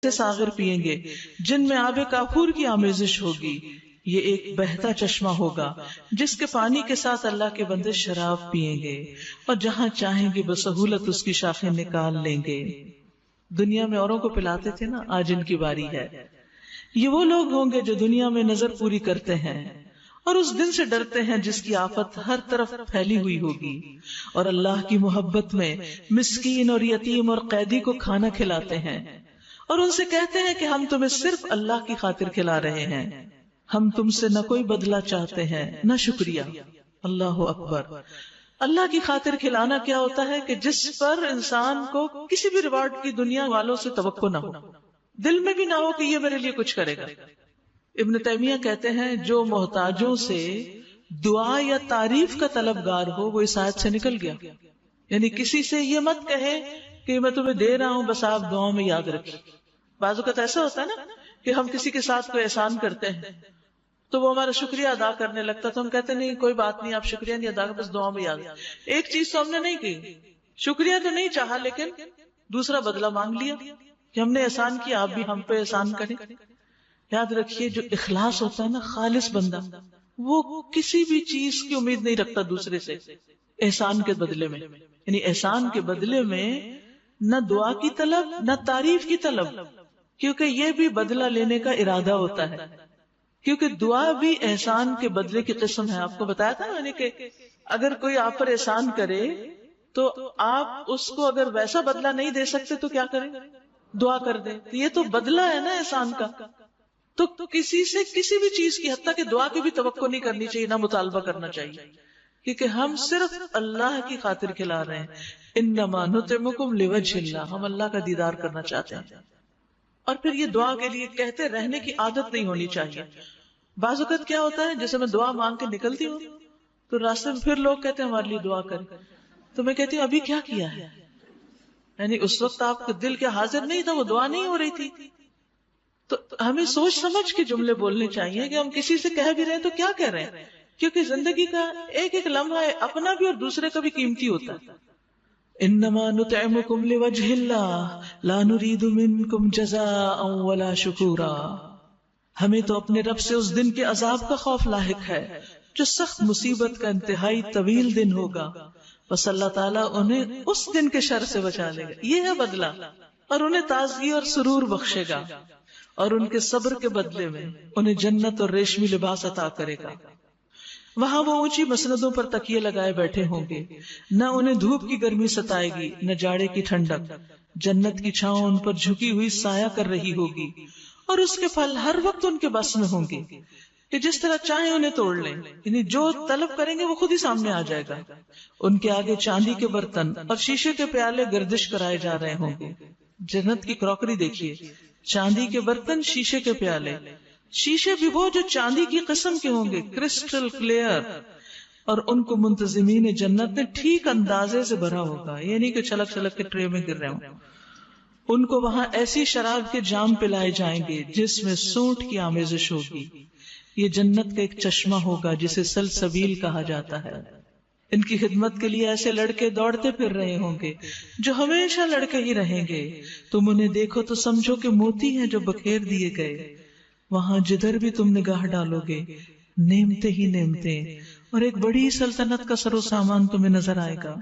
سے ساغر پیئیں گے جن میں آب کافور کی آمیزش ہوگی. یہ ایک بہتا چشمہ ہوگا جس کے پانی کے ساتھ اللہ کے بندے شراب پیئیں گے اور جہاں چاہیں گے بسہولت اس کی شاخیں نکال لیں گے. دنیا میں اوروں کو پلاتے تھے نا، آج ان کی باری ہے. یہ وہ لوگ ہوں گے جو دنیا میں نظر پوری کرتے ہیں اور اس دن سے ڈرتے ہیں جس کی آفت ہر طرف پھیلی ہوئی ہوگی، اور اللہ کی محبت میں مسکین اور یتیم اور قیدی کو کھانا کھلاتے ہیں اور ان سے کہتے ہیں کہ ہم تمہیں صرف اللہ کی خاطر کھلا رہے ہیں، ہم تم سے نہ کوئی بدلہ چاہتے ہیں نہ شکریہ. اللہ اکبر. اللہ کی خاطر کھلانا کیا ہوتا ہے کہ جس پر انسان کو کسی بھی ریوارڈ کی دنیا والوں سے توقع نہ ہو، دل میں بھی نہ ہو کہ یہ میرے لیے کچھ کرے گا. ابن تیمیہ کہتے ہیں جو محتاجوں سے دعا یا تعریف کا طلبگار ہو وہ اس آیت سے نکل گیا. یعنی کسی سے یہ مت کہے کہ میں تمہیں دے رہا ہوں بس آپ دعاؤں میں یاد رکھیں. بعض اوقات ایسا ہوتا ہے نا کہ ہم کسی کے ساتھ کوئی احسان کرتے ہیں تو وہ ہمارا شکریہ ادا کرنے لگتا تو ہم کہتے نہیں کوئی بات نہیں، آپ شکریہ نہیں ادا کر، بس دعاؤں میں یاد. ایک چیز تو ہم نے نہیں کی، شکریہ تو نہیں چاہا لیکن دوسرا بدلہ مانگ لیا کہ ہم نے احسان کیا آپ بھی ہم پہ احسان کریں. یاد رکھیے جو اخلاص ہوتا ہے نا، خالص بندہ وہ کسی بھی چیز کی امید نہیں رکھتا دوسرے سے احسان کے بدلے میں. یعنی احسان کے بدلے میں نہ دعا کی طلب نہ تعریف کی طلب، کیونکہ یہ بھی بدلہ لینے کا ارادہ ہوتا ہے. کیونکہ دعا بھی احسان کے بدلے کی قسم ہے. آپ کو بتایا تھا میں نے کہ اگر کوئی آپ پر احسان کرے تو آپ اس کو اگر ویسا بدلہ نہیں دے سکتے تو کیا کریں؟ دعا کر دیں. یہ تو بدلہ ہے نا احسان کا. تو کسی سے کسی بھی چیز کی، حتیٰ کہ دعا کی بھی توقع نہیں کرنی چاہیے، نہ مطالبہ کرنا چاہیے، کیونکہ ہم صرف اللہ کی خاطر کھلا رہے ہیں. انما نطعمکم لوجہ اللہ، ہم اللہ کا دیدار کرنا چاہتے ہیں. اور پھر یہ دعا کے لیے کہتے رہنے کی عادت نہیں ہونی چاہیے. بعض اوقات کیا ہوتا ہے جیسے میں دعا مانگ کے نکلتی ہوں تو راستے میں پھر لوگ کہتے ہیں ہمارے لیے دعا کریں، تو میں کہتی ہوں ابھی کیا کیا ہے؟ یعنی اس وقت آپ کا دل کیا حاضر نہیں تھا، وہ دعا نہیں ہو رہی تھی. تو ہمیں سوچ سمجھ کے جملے بولنے چاہیے کہ ہم کسی سے کہہ بھی رہے ہیں تو کیا کہہ رہے ہیں، کیونکہ زندگی کا ایک ایک لمحہ اپنا بھی اور دوسرے کا بھی قیمتی ہوتا ہے. انما نطعمکم لوجہ اللہ لا نرید منکم جزاء ولا شکورا. ہمیں تو اپنے رب سے اس دن کے عذاب کا خوف لاحق ہے جو سخت مصیبت کا انتہائی طویل دن ہوگا، بس اللہ تعالیٰ انہیں اس دن کے شر سے بچا لے گا. یہ ہے بدلہ، اور انہیں تازگی اور سرور بخشے گا، اور ان کے صبر کے بدلے میں انہیں جنت اور ریشمی لباس عطا کرے گا. وہاں وہ اونچی مسندوں پر تکیے لگائے بیٹھے ہوں گے، نہ انہیں دھوپ کی گرمی ستائے گی نہ جاڑے کی ٹھنڈک. جنت کی چھاؤں ان پر جھکی ہوئی سایہ کر رہی ہوگی، اور اس کے پھل ہر وقت ان کے بس میں ہوں گے کہ جس طرح چاہیں انہیں توڑ لیں. یعنی جو طلب کریں گے وہ خود ہی سامنے آ جائے گا. ان کے آگے چاندی کے برتن اور شیشے کے پیالے گردش کرائے جا رہے ہوں گے. جنت کی کراکری دیکھیے، چاندی کے برتن، شیشے کے پیالے. شیشے بھی وہ جو چاندی کی قسم کے ہوں گے، کرسٹل کلیئر، اور ان کو منتظمین جنت نے ٹھیک اندازے سے بھرا ہوگا، یعنی کہ چھلک چھلک کے ٹرے میں گر رہے ہوں. ان کو وہاں ایسی شراب کے جام پلائے جائیں گے جس میں سونٹ کی آمیزش ہوگی. یہ جنت کا ایک چشمہ ہوگا جسے سلسبیل کہا جاتا ہے. ان کی خدمت کے لیے ایسے لڑکے دوڑتے پھر رہے ہوں گے جو ہمیشہ لڑکے ہی رہیں گے. تم انہیں دیکھو تو سمجھو کہ موتی ہیں جو بکھیر دیے گئے. وہاں جدھر بھی تم نگاہ ڈالو گے نعمتیں ہی نعمتیں، اور ایک بڑی سلطنت کا سر و سامان تمہیں نظر آئے گا.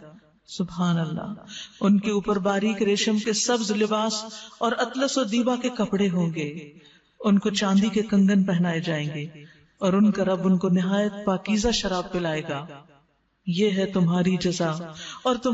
سبحان اللہ. ان کے اوپر باریک ریشم کے سبز لباس اور اطلس و دیبا کے کپڑے ہوں گے. ان کو چاندی کے کنگن پہنائے جائیں گے، اور ان کا رب ان کو نہایت پاکیزہ شراب پلائے گا. یہ ہے تمہاری جزا اور تم